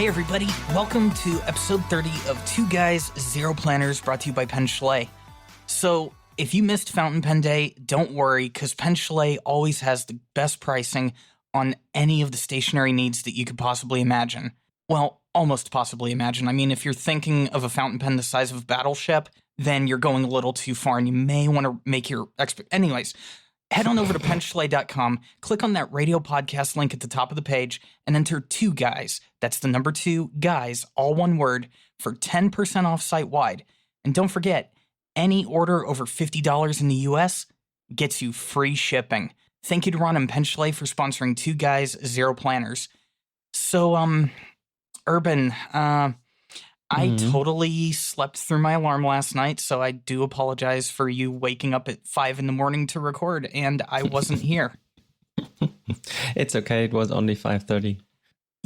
Hey everybody, welcome to episode 30 of Two Guys, Zero Planners, brought to you by Pen Chalet. So, if you missed Fountain Pen Day, don't worry, because Pen Chalet always has the best pricing on any of the stationery needs that you could possibly imagine. Well, almost possibly imagine. I mean, if you're thinking of a fountain pen the size of a battleship, then you're going a little too far, and you may want to make your Anyways, head on over to penchalet.com, click on that radio podcast link at the top of the page, and enter 2 guys. That's the number 2 guys, all one word, for 10% off site-wide. And don't forget, any order over $50 in the US gets you free shipping. Thank you to Ron and Pen Chalet for sponsoring 2 Guys, Zero Planners. So, Urban, I totally slept through my alarm last night, so I do apologize for you waking up at 5 in the morning to record, and I wasn't here. It's okay, it was only 5:30.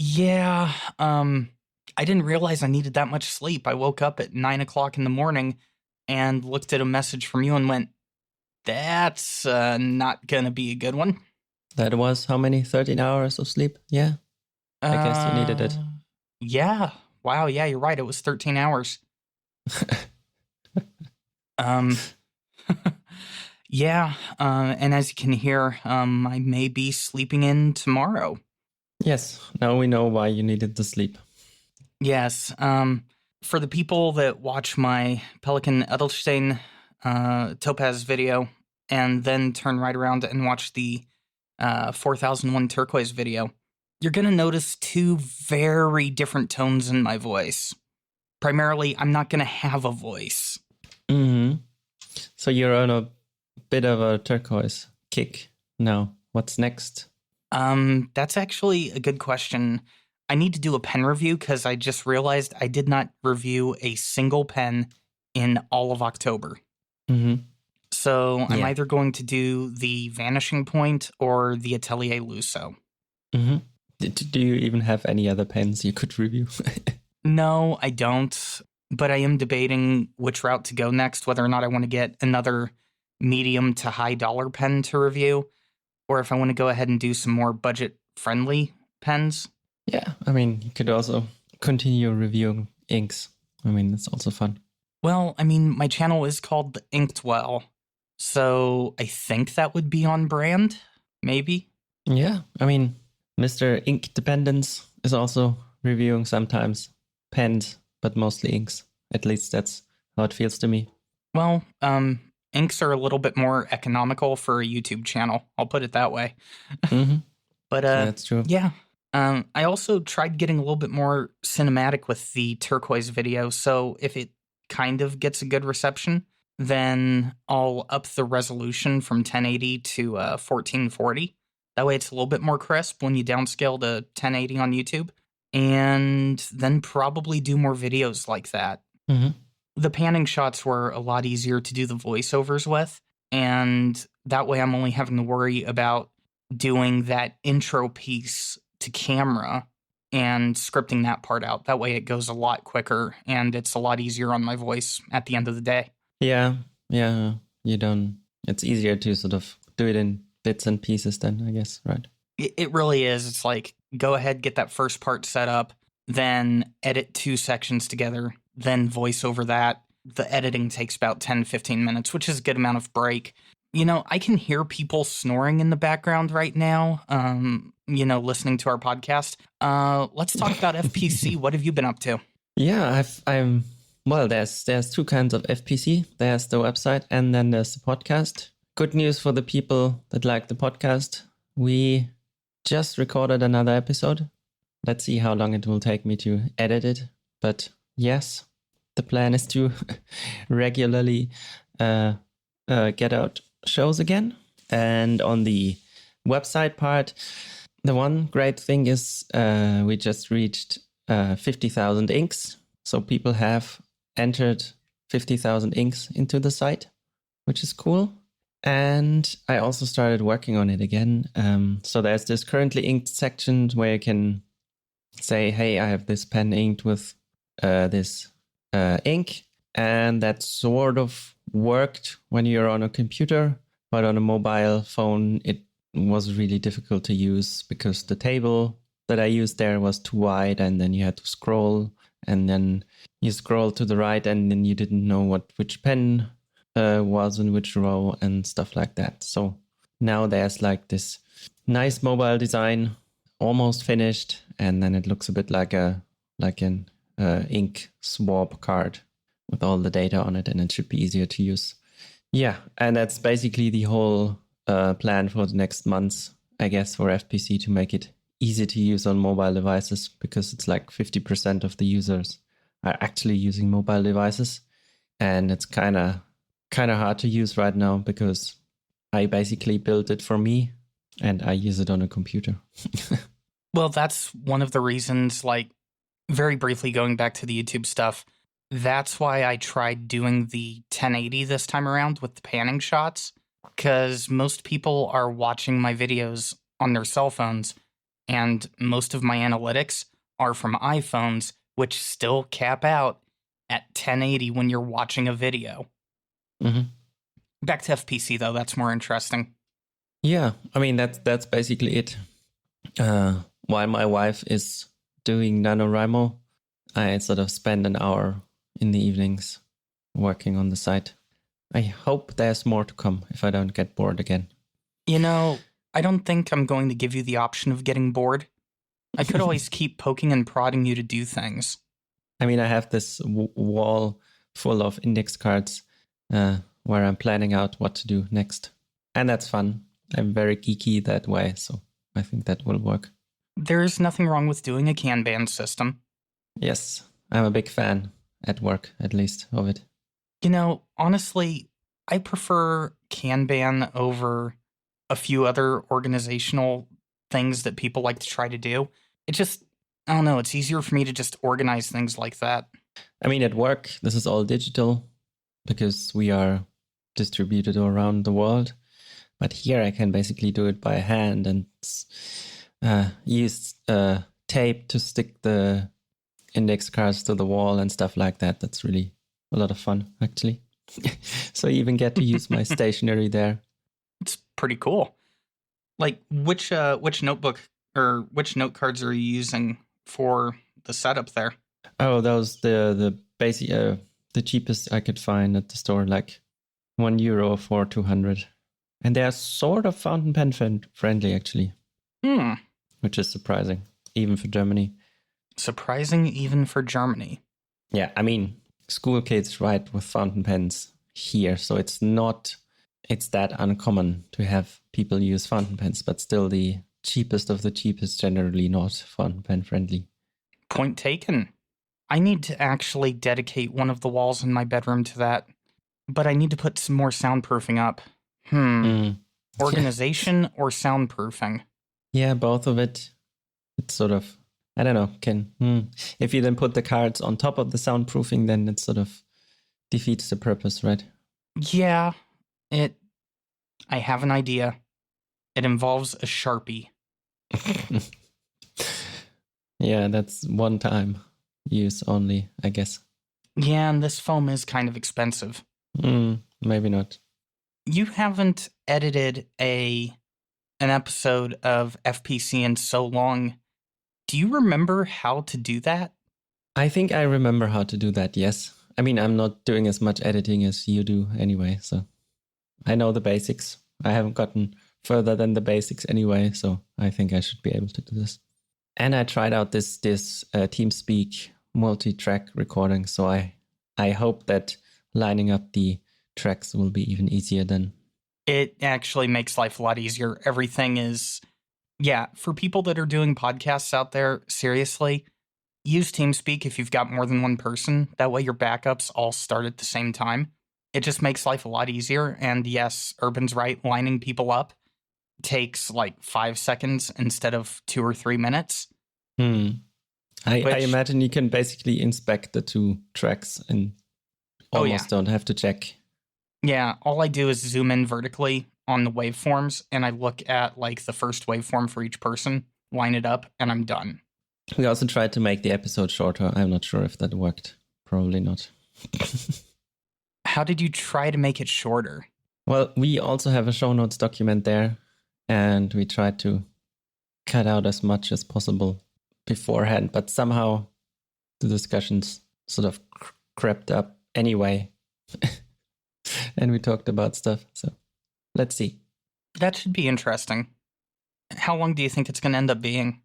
Yeah, I didn't realize I needed that much sleep. I woke up at 9 o'clock in the morning and looked at a message from you and went, that's not gonna be a good one. That was how many? 13 hours of sleep? Yeah, I guess you needed it. Yeah. Wow, yeah, you're right. It was 13 hours. Yeah, and as you can hear, I may be sleeping in tomorrow. Yes, now we know why you needed the sleep. Yes, for the people that watch my Pelikan Edelstein Topaz video and then turn right around and watch the 4001 Turquoise video, you're going to notice 2 very different tones in my voice. Primarily, I'm not going to have a voice. So you're on a bit of a turquoise kick now. What's next? That's actually a good question. I need to do a pen review because I just realized I did not review a single pen in all of October. So I'm either going to do the Vanishing Point or the Atelier Lusso. Do you even have any other pens you could review? No, I don't. But I am debating which route to go next, whether or not I want to get another medium to high dollar pen to review, or if I want to go ahead and do some more budget-friendly pens. Yeah, I mean, you could also continue reviewing inks. I mean, it's also fun. Well, I mean, my channel is called The Inked Well, so I think that would be on brand, maybe. Yeah, I mean, Mr. Ink Dependence is also reviewing sometimes pens, but mostly inks. At least that's how it feels to me. Well, inks are a little bit more economical for a YouTube channel. I'll put it that way. But that's true. Yeah. I also tried getting a little bit more cinematic with the turquoise video. So if it kind of gets a good reception, then I'll up the resolution from 1080 to 1440. That way it's a little bit more crisp when you downscale to 1080 on YouTube. And then probably do more videos like that. The panning shots were a lot easier to do the voiceovers with. And that way I'm only having to worry about doing that intro piece to camera and scripting that part out. That way it goes a lot quicker and it's a lot easier on my voice at the end of the day. Yeah. It's easier to sort of do it in bits and pieces then, I guess, right? It really is. It's like, go ahead, get that first part set up, then edit 2 sections together, then voice over that. The editing takes about 10-15 minutes, which is a good amount of break. You know, I can hear people snoring in the background right now, listening to our podcast. Let's talk about FPC. What have you been up to? Yeah, there's 2 kinds of FPC. There's the website and then there's the podcast. Good news for the people that like the podcast. We just recorded another episode. Let's see how long it will take me to edit it. But yes, the plan is to regularly get out shows again. And on the website part, the one great thing is we just reached 50,000 inks. So people have entered 50,000 inks into the site, which is cool. And I also started working on it again. So there's this currently inked section where you can say, hey, I have this pen inked with this ink. And that sort of worked when you're on a computer, but on a mobile phone, it was really difficult to use because the table that I used there was too wide, and then you had to scroll, and then you scroll to the right, and then you didn't know which pen was in which row and stuff like that. So now there's like this nice mobile design, almost finished, and then it looks a bit like an ink swab card with all the data on it, and it should be easier to use. Yeah, and that's basically the whole plan for the next months, I guess, for FPC, to make it easy to use on mobile devices, because it's like 50% of the users are actually using mobile devices, and it's kind of hard to use right now because I basically built it for me and I use it on a computer. Well, that's one of the reasons, like, very briefly going back to the YouTube stuff, that's why I tried doing the 1080 this time around with the panning shots, because most people are watching my videos on their cell phones, and most of my analytics are from iPhones, which still cap out at 1080 when you're watching a video. Mm-hmm. Back to FPC, though, that's more interesting. Yeah, I mean, that's basically it. While my wife is doing NaNoWriMo, I sort of spend an hour in the evenings working on the site. I hope there's more to come if I don't get bored again. You know, I don't think I'm going to give you the option of getting bored. I could always keep poking and prodding you to do things. I mean, I have this wall full of index cards where I'm planning out what to do next. And that's fun. I'm very geeky that way, so I think that will work. There's nothing wrong with doing a Kanban system. Yes, I'm a big fan, at work at least, of it. You know, honestly, I prefer Kanban over a few other organizational things that people like to try to do. It just, I don't know, it's easier for me to just organize things like that. I mean, at work, this is all digital because we are distributed around the world. But here I can basically do it by hand and use tape to stick the index cards to the wall and stuff like that. That's really a lot of fun, actually. So I even get to use my stationery there. It's pretty cool. Like, which notebook or which note cards are you using for the setup there? Oh, those the basic the cheapest I could find at the store, like €1 for 200, and they are sort of fountain pen friendly actually. Which is surprising, even for Germany. Surprising even for Germany. Yeah, I mean, school kids write with fountain pens here, so it's that uncommon to have people use fountain pens, but still the cheapest of the cheapest, generally not fountain pen friendly. Point taken. I need to actually dedicate one of the walls in my bedroom to that, but I need to put some more soundproofing up. Organization or soundproofing? Yeah, both of it. It's sort of, I don't know, if you then put the cards on top of the soundproofing, then it sort of defeats the purpose, right? Yeah, I have an idea. It involves a Sharpie. Yeah, that's one time use only, I guess. Yeah, and this foam is kind of expensive. Maybe not. You haven't edited an episode of FPC in so long. Do you remember how to do that? I think I remember how to do that, yes. I mean, I'm not doing as much editing as you do anyway, so I know the basics. I haven't gotten further than the basics anyway, so I think I should be able to do this. And I tried out this TeamSpeak multi-track recording, so I hope that lining up the tracks will be even easier then. It actually makes life a lot easier. Everything is, for people that are doing podcasts out there, seriously, use TeamSpeak if you've got more than one person. That way your backups all start at the same time. It just makes life a lot easier. And yes, Urban's right, lining people up takes like 5 seconds instead of 2 or 3 minutes. I imagine you can basically inspect the two tracks and almost don't have to check. Yeah, all I do is zoom in vertically on the waveforms, and I look at like the first waveform for each person, line it up, and I'm done. We also tried to make the episode shorter. I'm not sure if that worked. Probably not. How did you try to make it shorter? Well, we also have a show notes document there, and we tried to cut out as much as possible beforehand, but somehow the discussions sort of crept up anyway. And we talked about stuff. So let's see. That should be interesting. How long do you think it's going to end up being?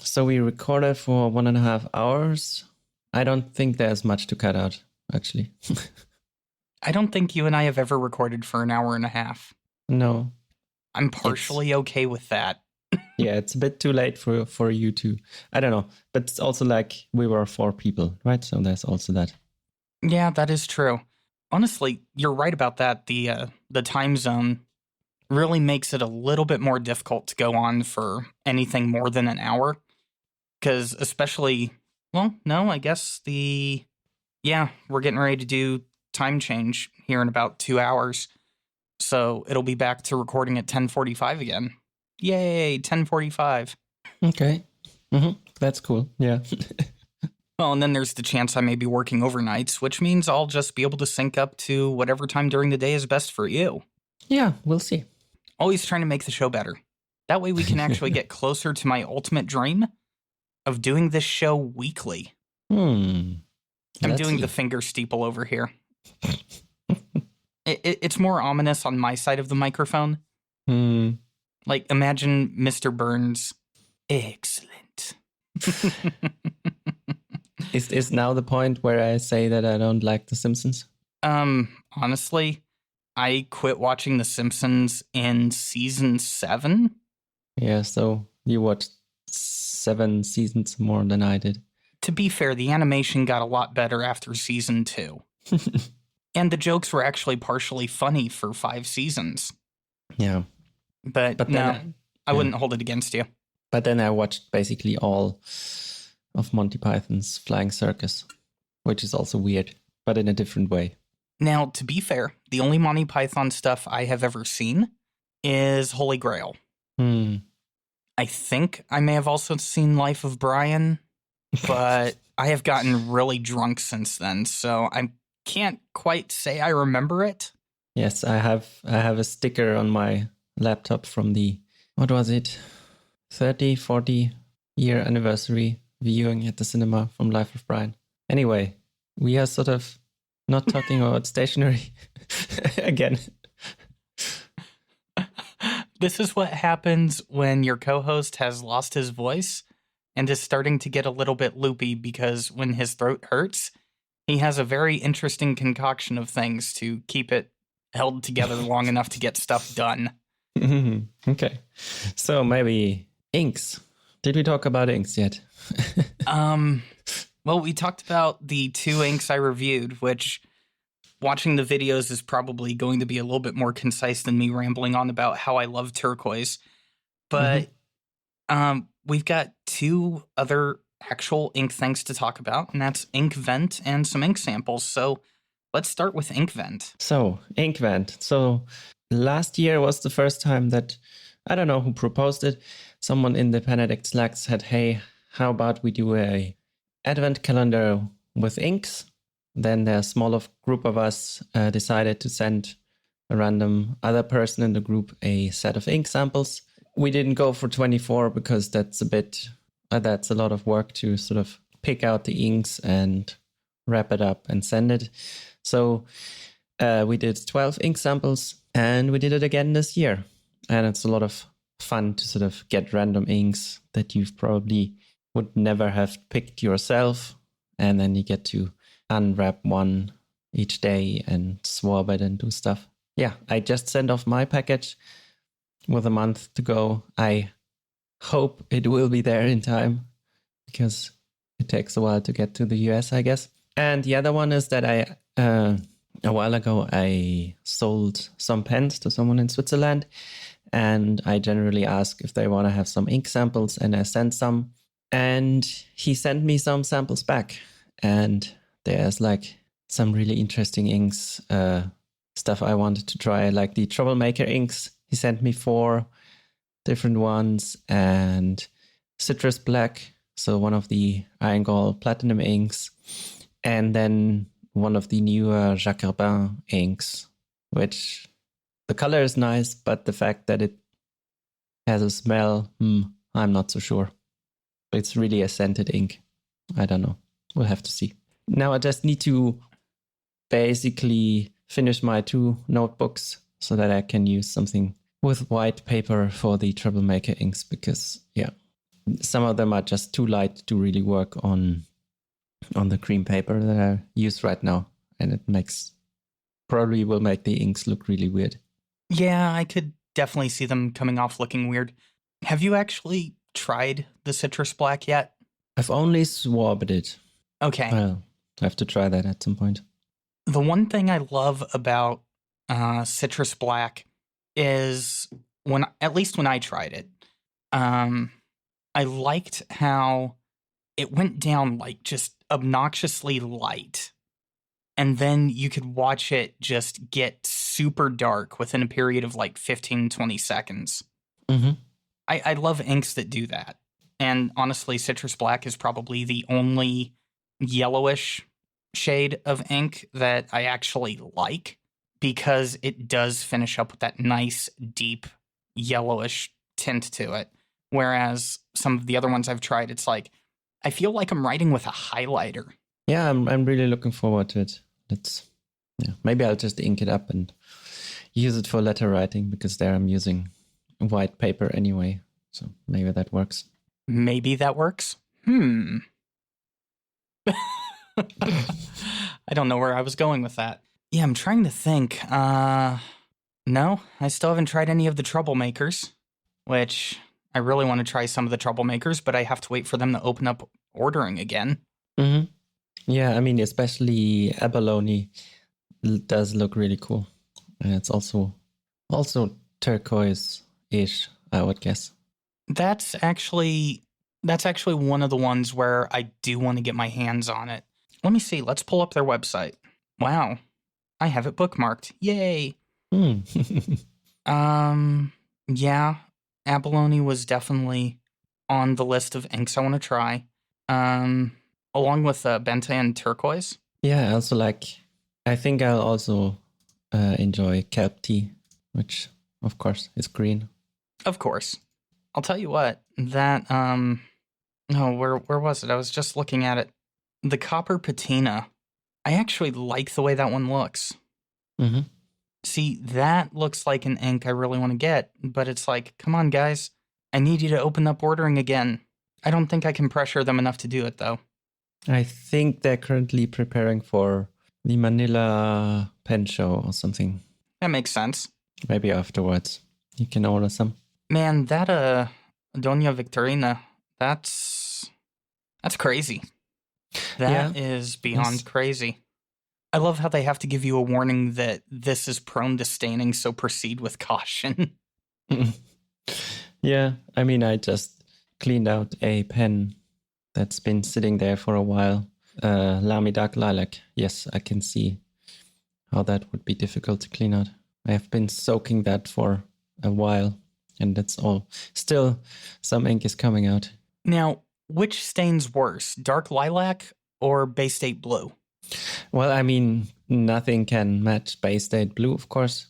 So we recorded for 1.5 hours. I don't think there's much to cut out, actually. I don't think you and I have ever recorded for 1.5 hours. No. I'm partially okay with that. Yeah, it's a bit too late for you to, I don't know. But it's also like we were 4 people, right? So there's also that. Yeah, that is true. Honestly, you're right about that. The time zone really makes it a little bit more difficult to go on for anything more than an hour. Because especially, well, no, I guess we're getting ready to do time change here in about 2 hours. So it'll be back to recording at 10:45 again. Yay, 10:45. Okay. That's cool. Yeah. Well, and then there's the chance I may be working overnights, which means I'll just be able to sync up to whatever time during the day is best for you. Yeah, we'll see. Always trying to make the show better. That way we can actually get closer to my ultimate dream of doing this show weekly. I'm doing the finger steeple over here. It's more ominous on my side of the microphone. Like, imagine Mr. Burns. Excellent. Is now the point where I say that I don't like The Simpsons? Honestly, I quit watching The Simpsons in season 7. Yeah, so you watched 7 seasons more than I did. To be fair, the animation got a lot better after season 2. And the jokes were actually partially funny for 5 seasons. Yeah. But no, I wouldn't hold it against you. But then I watched basically all of Monty Python's Flying Circus, which is also weird, but in a different way. Now, to be fair, the only Monty Python stuff I have ever seen is Holy Grail. I think I may have also seen Life of Brian, but I have gotten really drunk since then, so I can't quite say I remember it. Yes, I have a sticker on my laptop from the, what was it, 30, 40 year anniversary viewing at the cinema from Life of Brian. Anyway, we are sort of not talking about stationery again. This is what happens when your co-host has lost his voice and is starting to get a little bit loopy because when his throat hurts, he has a very interesting concoction of things to keep it held together long enough to get stuff done. Okay. So maybe inks. Did we talk about inks yet? Well, we talked about the 2 inks I reviewed, which watching the videos is probably going to be a little bit more concise than me rambling on about how I love turquoise. But we've got 2 other actual ink thanks to talk about, and that's Inkvent and some ink samples. So let's start with Inkvent. So, Inkvent. So last year was the first time that, I don't know who proposed it, someone in the Benedict Slack said, hey, how about we do a advent calendar with inks? Then a smaller group of us decided to send a random other person in the group a set of ink samples. We didn't go for 24 because that's a lot of work to sort of pick out the inks and wrap it up and send it. So we did 12 ink samples and we did it again this year. And it's a lot of fun to sort of get random inks that you've probably would never have picked yourself. And then you get to unwrap one each day and swab it and do stuff. Yeah, I just sent off my package with a month to go. I hope it will be there in time because it takes a while to get to the US, I guess. And the other one is that a while ago, I sold some pens to someone in Switzerland, and I generally ask if they want to have some ink samples, and I sent some, and he sent me some samples back, and there's like some really interesting inks, stuff I wanted to try, like the Troublemaker inks. He sent me 4 different ones, and Citrus Black, so one of the Iron Gall Platinum inks, and then one of the newer Jacques Herbin inks, which the color is nice, but the fact that it has a smell, I'm not so sure. It's really a scented ink. I don't know. We'll have to see. Now I just need to basically finish my 2 notebooks so that I can use something with white paper for the Troublemaker inks, because some of them are just too light to really work on the cream paper that I use right now, and it probably will make the inks look really weird. Yeah, I could definitely see them coming off looking weird. Have you actually tried the citrus black yet? I've only swabbed it. Okay. Well, I have to try that at some point. The one thing I love about citrus black is at least when I tried it, I liked how it went down like just obnoxiously light. And then you could watch it just get super dark within a period of like 15, 20 seconds. Mm-hmm. I love inks that do that. And honestly, citrus black is probably the only yellowish shade of ink that I actually like, because it does finish up with that nice, deep, yellowish tint to it. Whereas some of the other ones I've tried, it's like, I feel like I'm writing with a highlighter. Yeah, I'm really looking forward to it. Maybe I'll just ink it up and use it for letter writing, because there I'm using white paper anyway. So maybe that works. Maybe that works. I don't know where I was going with that. Yeah, I'm trying to think. No, I still haven't tried any of the Troublemakers, which I really want to try some of the Troublemakers, but I have to wait for them to open up ordering again. Mm-hmm. Yeah, I mean, especially abalone does look really cool. And it's also turquoise-ish, I would guess. That's actually one of the ones where I do want to get my hands on it. Let me see. Let's pull up their website. Wow. I have it bookmarked. Yay. Yeah. Abalone was definitely on the list of inks I want to try. Along with Bente and turquoise. Yeah, I think I'll also enjoy kelp tea, which of course is green. Of course. I'll tell you what, that, where was it? I was just looking at it. The copper patina. I actually like the way that one looks. Mm-hmm. See, that looks like an ink I really want to get, but it's like, come on, guys. I need you to open up ordering again. I don't think I can pressure them enough to do it, though. I think they're currently preparing for the Manila pen show or something. That makes sense. Maybe afterwards you can order some. Man, that Doña Victorina, that's crazy. That is beyond crazy. I love how they have to give you a warning that this is prone to staining, so proceed with caution. Yeah, I mean, I just cleaned out a pen that's been sitting there for a while. Lamy Dark Lilac. Yes, I can see how that would be difficult to clean out. I have been soaking that for a while, and that's all. Still, some ink is coming out. Now, which stains worse, Dark Lilac or Bay State Blue? Well, I mean, nothing can match Bay State Blue, of course.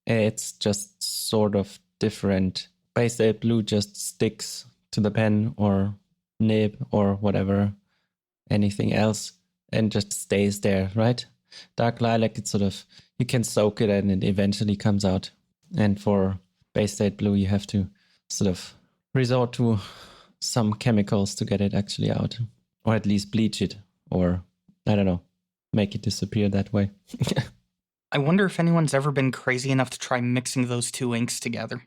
It's just sort of different. Bay State Blue just sticks to the pen or nib or whatever, anything else, and just stays there, right? Dark Lilac, it's sort of, you can soak it and it eventually comes out. And for Bay State Blue, you have to sort of resort to some chemicals to get it actually out, or at least bleach it, or I don't know, make it disappear that way. I wonder if anyone's ever been crazy enough to try mixing those two inks together.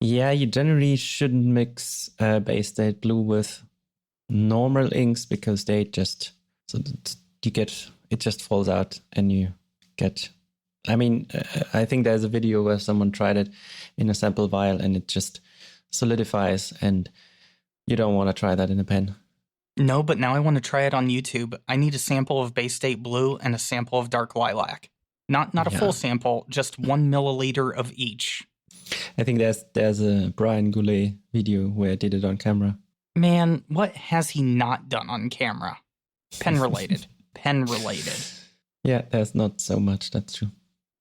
Yeah, you generally shouldn't mix Bay State Blue with normal inks, because they just, so you get, it just falls out and you get, I mean, I think there's a video where someone tried it in a sample vial and it just solidifies, and you don't want to try that in a pen. No, but now I want to try it on YouTube. I need a sample of Bay State Blue and a sample of Dark Lilac. Not a full sample, just 1 milliliter of each. I think there's a Brian Goulet video where I did it on camera. Man, what has he not done on camera? Pen related. Pen related. Yeah, there's not so much, that's true.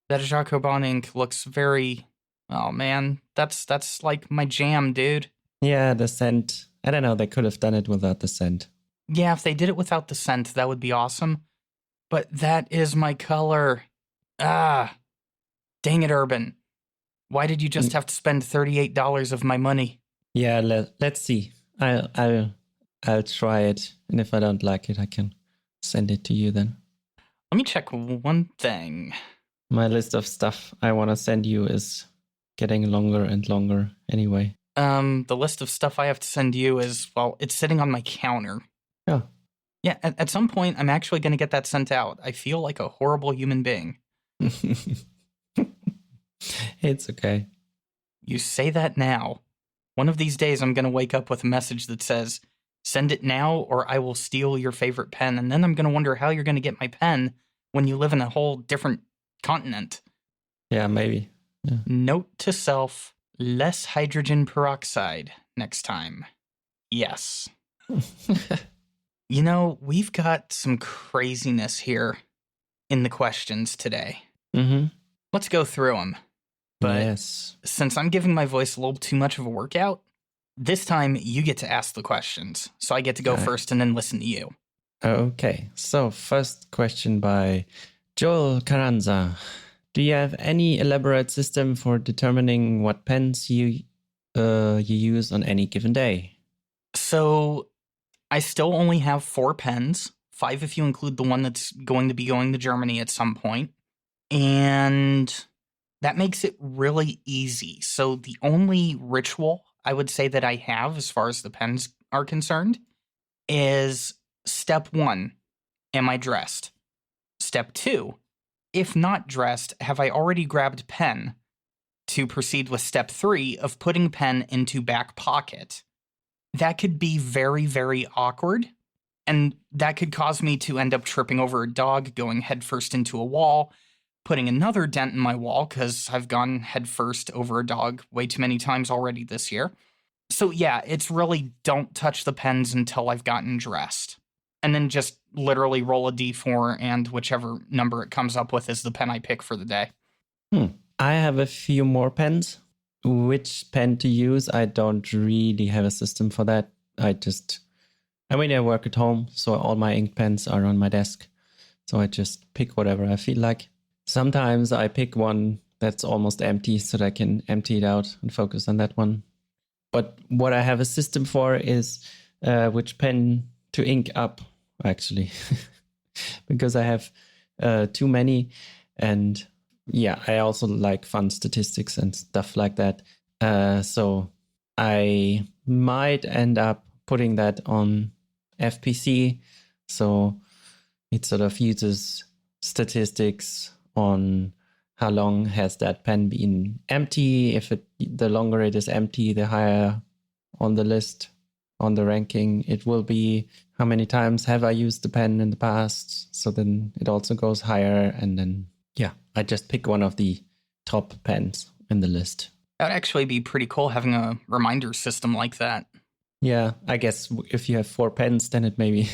That Jacques Aubin ink looks very, oh man, that's like my jam, dude. Yeah, the scent I don't know. They could have done it without the scent. Yeah, if they did it without the scent, that would be awesome. But that is my color. Ah, dang it, Urban. Why did you just have to spend $38 of my money? Yeah, let's see. I'll try it, and if I don't like it, I can send it to you then. Let me check one thing. My list of stuff I want to send you is getting longer and longer anyway. The list of stuff I have to send you is, well, it's sitting on my counter. Oh. Yeah, at some point, I'm actually going to get that sent out. I feel like a horrible human being. It's okay. You say that now. One of these days, I'm going to wake up with a message that says, send it now or I will steal your favorite pen. And then I'm going to wonder how you're going to get my pen when you live in a whole different continent. Yeah, maybe. Yeah. Note to self, less hydrogen peroxide next time. Yes. You know, we've got some craziness here in the questions today. Mm-hmm. Let's go through them. But yes. Since I'm giving my voice a little too much of a workout, this time you get to ask the questions. So I get to go first and then listen to you. Okay. So first question by Joel Carranza. Do you have any elaborate system for determining what pens you use on any given day? So I still only have 4 pens, 5 if you include the one that's going to be going to Germany at some point. And that makes it really easy. So the only ritual I would say that I have as far as the pens are concerned is step 1, am I dressed? Step 2, if not dressed, have I already grabbed pen? To proceed with step 3 of putting pen into back pocket. That could be very, very awkward, and that could cause me to end up tripping over a dog, going headfirst into a wall, putting another dent in my wall because I've gone headfirst over a dog way too many times already this year. So yeah, it's really don't touch the pens until I've gotten dressed. And then just literally roll a d4 and whichever number it comes up with is the pen I pick for the day. I have a few more pens. Which pen to use? I don't really have a system for that. I work at home, so all my ink pens are on my desk. So I just pick whatever I feel like. Sometimes I pick one that's almost empty so that I can empty it out and focus on that one. But what I have a system for is which pen to ink up, actually. Because I have too many. And yeah, I also like fun statistics and stuff like that. So I might end up putting that on FPC. So it sort of uses statistics on how long has that pen been empty. The longer it is empty, the higher on the list, on the ranking it will be. How many times have I used the pen in the past? So then it also goes higher. And then, yeah, I just pick one of the top pens in the list. That would actually be pretty cool having a reminder system like that. Yeah, I guess if you have 4 pens, then it maybe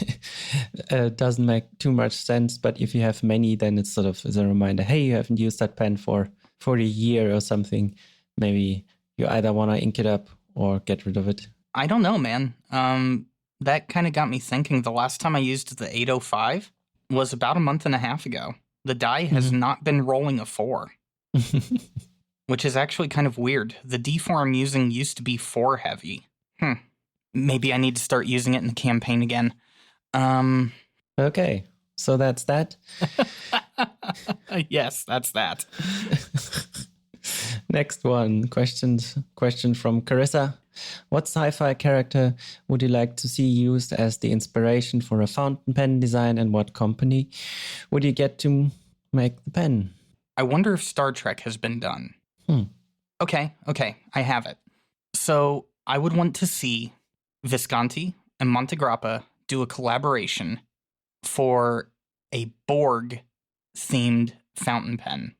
doesn't make too much sense. But if you have many, then it's sort of as a reminder, hey, you haven't used that pen for a year or something. Maybe you either want to ink it up or get rid of it. I don't know, man. That kind of got me thinking. The last time I used the 805 was about a month and a half ago. The die has not been rolling a 4, which is actually kind of weird. The D4 I'm using used to be 4 heavy. Maybe I need to start using it in the campaign again. Okay, so that's that. Yes, that's that. Next one, question from Carissa. What sci-fi character would you like to see used as the inspiration for a fountain pen design, and what company would you get to make the pen? I wonder if Star Trek has been done. Okay, I have it. So I would want to see Visconti and Montegrappa do a collaboration for a Borg-themed fountain pen.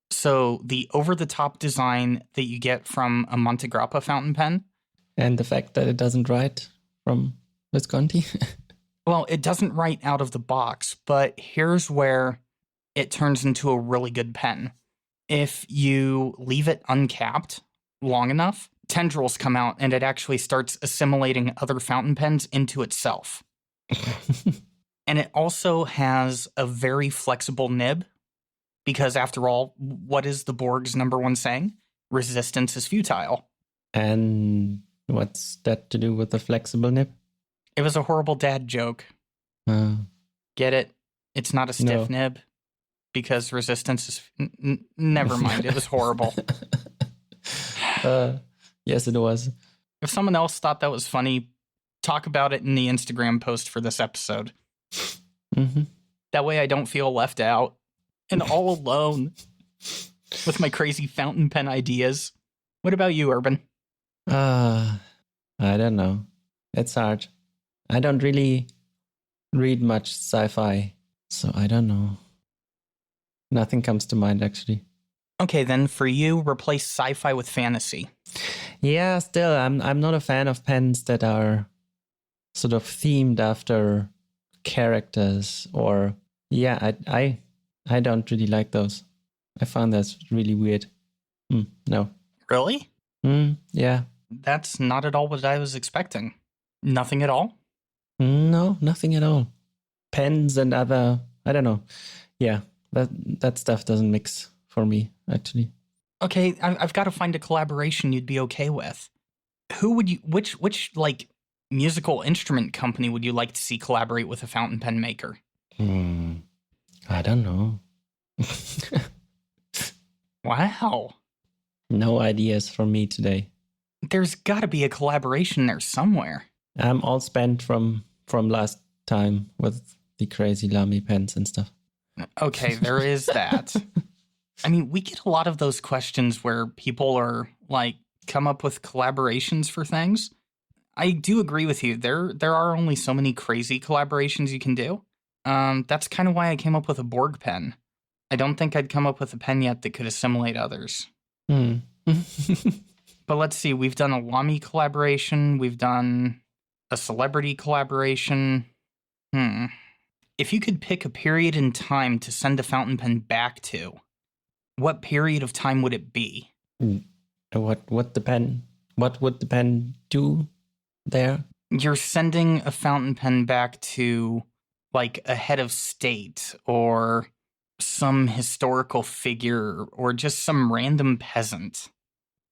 So the over-the-top design that you get from a Montegrappa fountain pen. And the fact that it doesn't write from Visconti? Well, it doesn't write out of the box, but here's where it turns into a really good pen. If you leave it uncapped long enough, tendrils come out and it actually starts assimilating other fountain pens into itself. And it also has a very flexible nib because, after all, what is the Borg's number one saying? Resistance is futile. And what's that to do with the flexible nib? It was a horrible dad joke. Get it? It's not a stiff nib because resistance is... never mind, it was horrible. Yes, it was. If someone else thought that was funny, talk about it in the Instagram post for this episode. Mm-hmm. That way I don't feel left out and all alone with my crazy fountain pen ideas. What about you, Urban? I don't know. It's hard. I don't really read much sci-fi, so I don't know. Nothing comes to mind, actually. Okay, then for you, replace sci-fi with fantasy. Yeah, still, I'm not a fan of pens that are sort of themed after characters, or I don't really like those. I found that's really weird. No. Really? Yeah. That's not at all what I was expecting. Nothing at all? No, nothing at all. Pens and other, I don't know. Yeah, that stuff doesn't mix for me, actually. Okay, I've got to find a collaboration you'd be okay with. Who would you, which like musical instrument company would you like to see collaborate with a fountain pen maker? I don't know. Wow. No ideas from me today. There's got to be a collaboration there somewhere. I'm all spent from last time with the crazy Lamy pens and stuff. Okay, there is that. I mean, we get a lot of those questions where people are like, come up with collaborations for things. I do agree with you. There are only so many crazy collaborations you can do. That's kind of why I came up with a Borg pen. I don't think I'd come up with a pen yet that could assimilate others. But let's see. We've done a Lamy collaboration. We've done a celebrity collaboration. If you could pick a period in time to send a fountain pen back to, what period of time would it be? What would the pen do there? You're sending a fountain pen back to like a head of state or some historical figure or just some random peasant.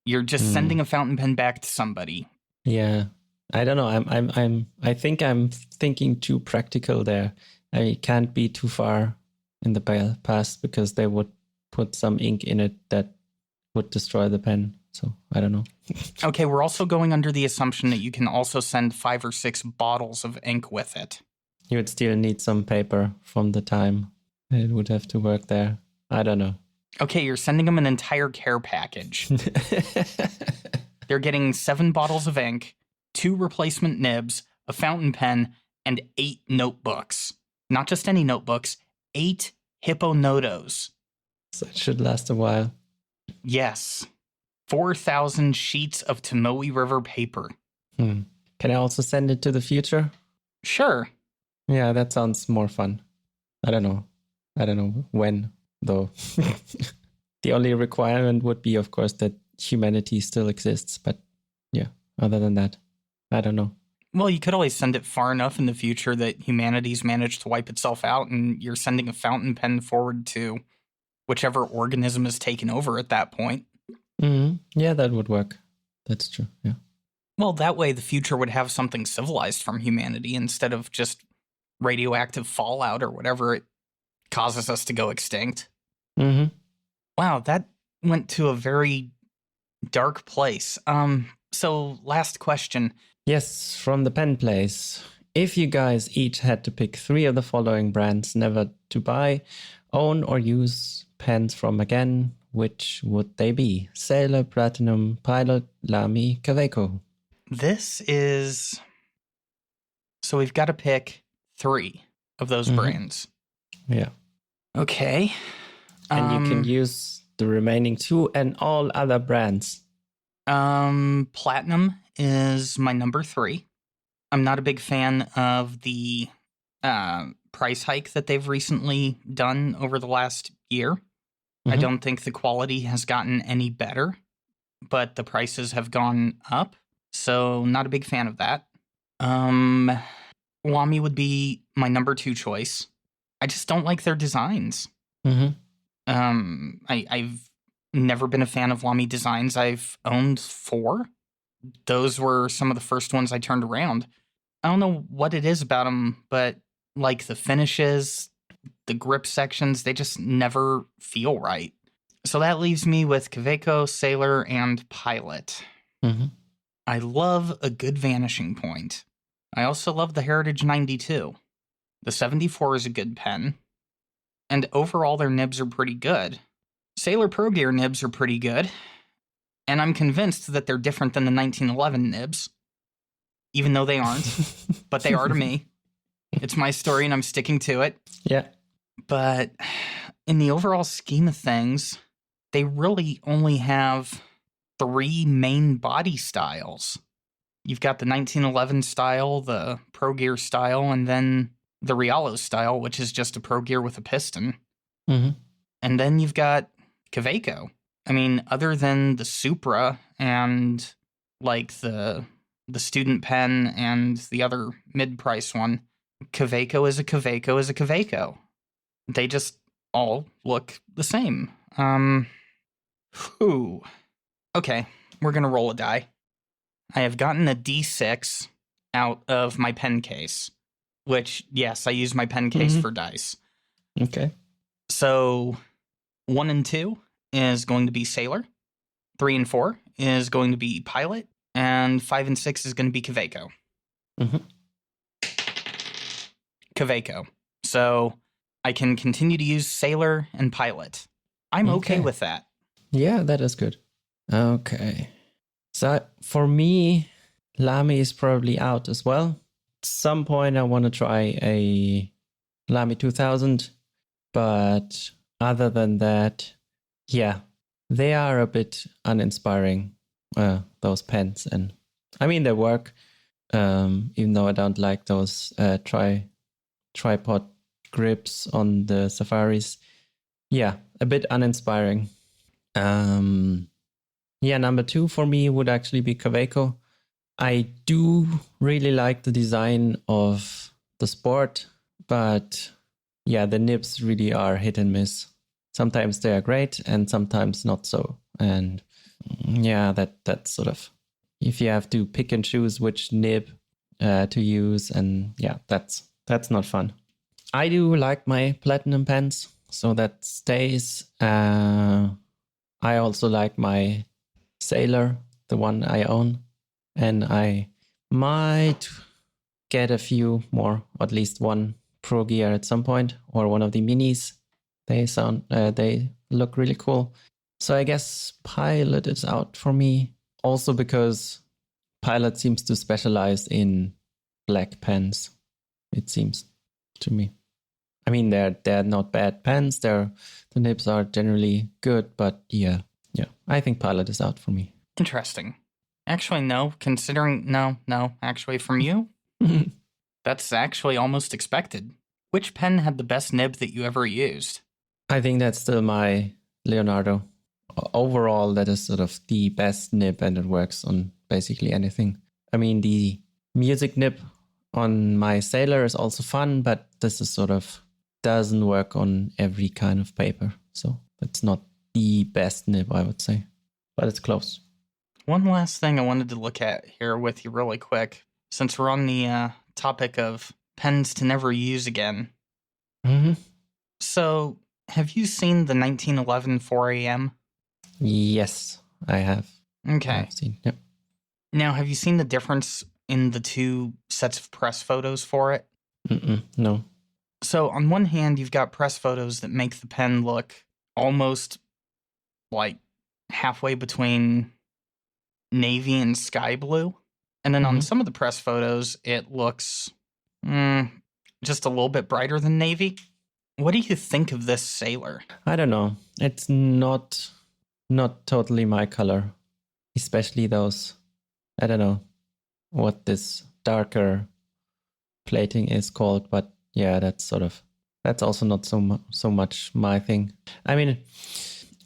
You're just sending a fountain pen back to somebody. Yeah. I don't know. I think I'm thinking too practical there. I can't be too far in the past because they would put some ink in it that would destroy the pen. So I don't know. Okay, we're also going under the assumption that you can also send 5 or 6 bottles of ink with it. You would still need some paper from the time. It would have to work there. I don't know. Okay, you're sending them an entire care package. They're getting 7 bottles of ink, 2 replacement nibs, a fountain pen, and 8 notebooks. Not just any notebooks, 8 Hipponotos. So it should last a while. Yes. 4,000 sheets of Tomoe River paper. Can I also send it to the future? Sure. Yeah, that sounds more fun. I don't know when, though. The only requirement would be, of course, that humanity still exists. But yeah, other than that, I don't know. Well, you could always send it far enough in the future that humanity's managed to wipe itself out and you're sending a fountain pen forward to whichever organism is taken over at that point. Yeah, that would work. That's true, yeah. Well, that way the future would have something civilized from humanity instead of just radioactive fallout or whatever it causes us to go extinct. Wow, that went to a very dark place. So last question. Yes, from the pen place. If you guys each had to pick 3 of the following brands never to buy, own, or use pens from again, which would they be? Sailor, Platinum, Pilot, Lamy, Kaweco. This is... So we've got to pick 3 of those brands. Yeah. Okay. And you can use the remaining 2 and all other brands. Platinum is my number 3. I'm not a big fan of the price hike that they've recently done over the last year. I don't think the quality has gotten any better. but the prices have gone up, so not a big fan of that. Lamy would be my number 2 choice. I just don't like their designs. Mm-hmm. I've never been a fan of Lamy designs. I've owned 4. Those were some of the first ones I turned around. I don't know what it is about them, but like the finishes, the grip sections, they just never feel right. So that leaves me with Kaweco, Sailor, and Pilot. Mm-hmm. I love a good vanishing point. I also love the Heritage 92. The 74 is a good pen. And overall, their nibs are pretty good. Sailor Pro Gear nibs are pretty good. And I'm convinced that they're different than the 1911 nibs. Even though they aren't. But they are to me. It's my story and I'm sticking to it. Yeah. But in the overall scheme of things, they really only have 3 main body styles. You've got the 1911 style, the Pro Gear style, and then the Rialo style, which is just a Pro Gear with a piston. Mm-hmm. And then you've got Kaweco. I mean, other than the Supra and like the student pen and the other mid-price one, Kaweco is a Kaweco is a Kaweco. They just all look the same. Okay, we're gonna roll a die. I have gotten a D6 out of my pen case, which, yes, I use my pen case for dice. Okay. So 1 and 2 is going to be Sailor. 3 and 4 is going to be Pilot. And 5 and 6 is going to be Kaweco. Mm-hmm. Kaweco. So I can continue to use Sailor and Pilot. I'm okay with that. Yeah, that is good. Okay. So for me, Lamy is probably out as well. At some point, I want to try a Lamy 2000. But other than that, yeah, they are a bit uninspiring, those pens. And I mean, they work, even though I don't like those tripod grips on the Safaris. Yeah, a bit uninspiring. Yeah, number 2 for me would actually be Kaweco. I do really like the design of the Sport, but yeah, the nibs really are hit and miss. Sometimes they are great and sometimes not so. And yeah, that's sort of, if you have to pick and choose which nib to use, and yeah, that's not fun. I do like my platinum pens, so that stays. I also like my Sailor, the one I own, and I might get a few more, at least one Pro Gear at some point, or one of the minis. They look really cool. So I guess Pilot is out for me, also because Pilot seems to specialize in black pens, it seems to me. I mean, they're not bad pens. The nibs are generally good, but yeah, I think Pilot is out for me. Interesting. Actually, no. Actually, from you, that's actually almost expected. Which pen had the best nib that you ever used? I think that's still my Leonardo. Overall, that is sort of the best nib, and it works on basically anything. I mean, the music nib on my Sailor is also fun, but this is sort of doesn't work on every kind of paper. So it's not the best nib, I would say, but it's close. One last thing I wanted to look at here with you really quick, since we're on the topic of pens to never use again. Mm-hmm. So, have you seen the 1911 4am? Yes, I have. Okay. I've seen, yep. Now, have you seen the difference in the 2 sets of press photos for it? No. So, on one hand, you've got press photos that make the pen look almost like halfway between navy and sky blue. And then on some of the press photos, it looks just a little bit brighter than navy. What do you think of this Sailor? I don't know. It's not totally my color, especially those. I don't know what this darker plating is called, but yeah, that's also not so much my thing. I mean,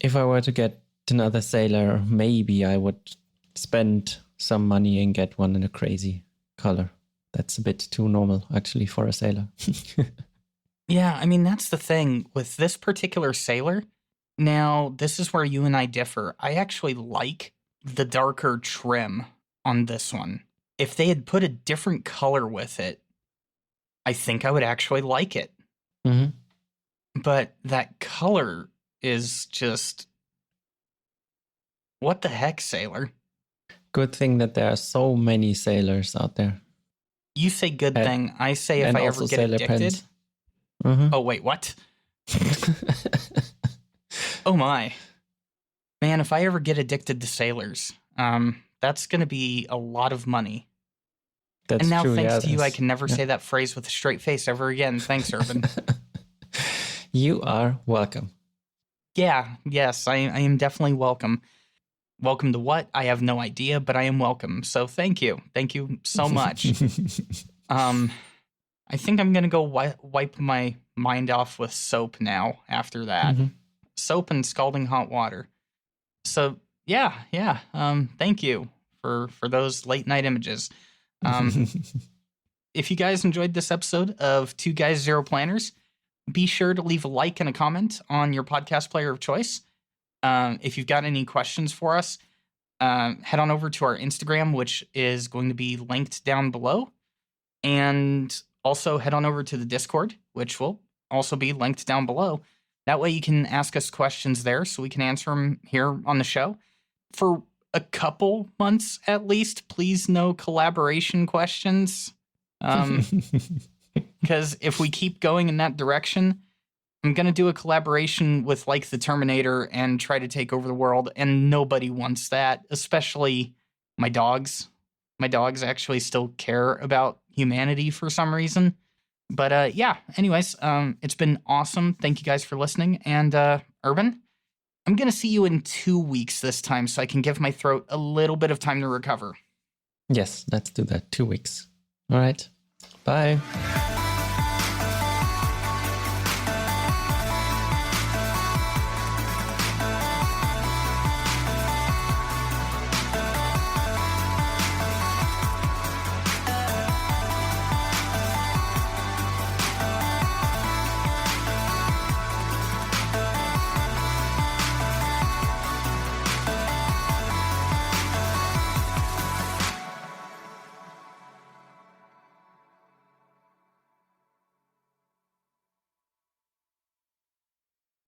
if I were to get another sailor, maybe I would spend some money and get one in a crazy color. That's a bit too normal, actually, for a sailor. Yeah, I mean, that's the thing with this particular sailor. Now, this is where you and I differ. I actually like the darker trim on this one. If they had put a different color with it, I think I would actually like it. Mm-hmm. But that color is just... What the heck, sailor? Good thing that there are so many sailors out there. You say good thing. I say if and I ever also get sailor addicted... pens. Mm-hmm. Oh, wait, what? Oh, my. Man, if I ever get addicted to sailors, that's going to be a lot of money. That's and now, true, thanks yeah, to you, I can never say that phrase with a straight face ever again. Thanks, Urban. You are welcome. Yeah, yes, I am definitely welcome. Welcome to what? I have no idea, but I am welcome. So thank you. Thank you so much. I think I'm going to go wipe my mind off with soap now after that. Mm-hmm. Soap and scalding hot water. So, yeah. Thank you for those late night images. If you guys enjoyed this episode of Two Guys, Zero Planners, be sure to leave a like and a comment on your podcast player of choice. If you've got any questions for us, head on over to our Instagram, which is going to be linked down below. And also head on over to the Discord, which will also be linked down below. That way you can ask us questions there so we can answer them here on the show. For a couple months at least, please no collaboration questions. Because if we keep going in that direction, I'm going to do a collaboration with like the Terminator and try to take over the world. And nobody wants that, especially my dogs. My dogs actually still care about humanity for some reason. But yeah, anyways, it's been awesome. Thank you guys for listening. And Urban, I'm going to see you in 2 weeks this time so I can give my throat a little bit of time to recover. Yes, let's do that. 2 weeks. All right. Bye.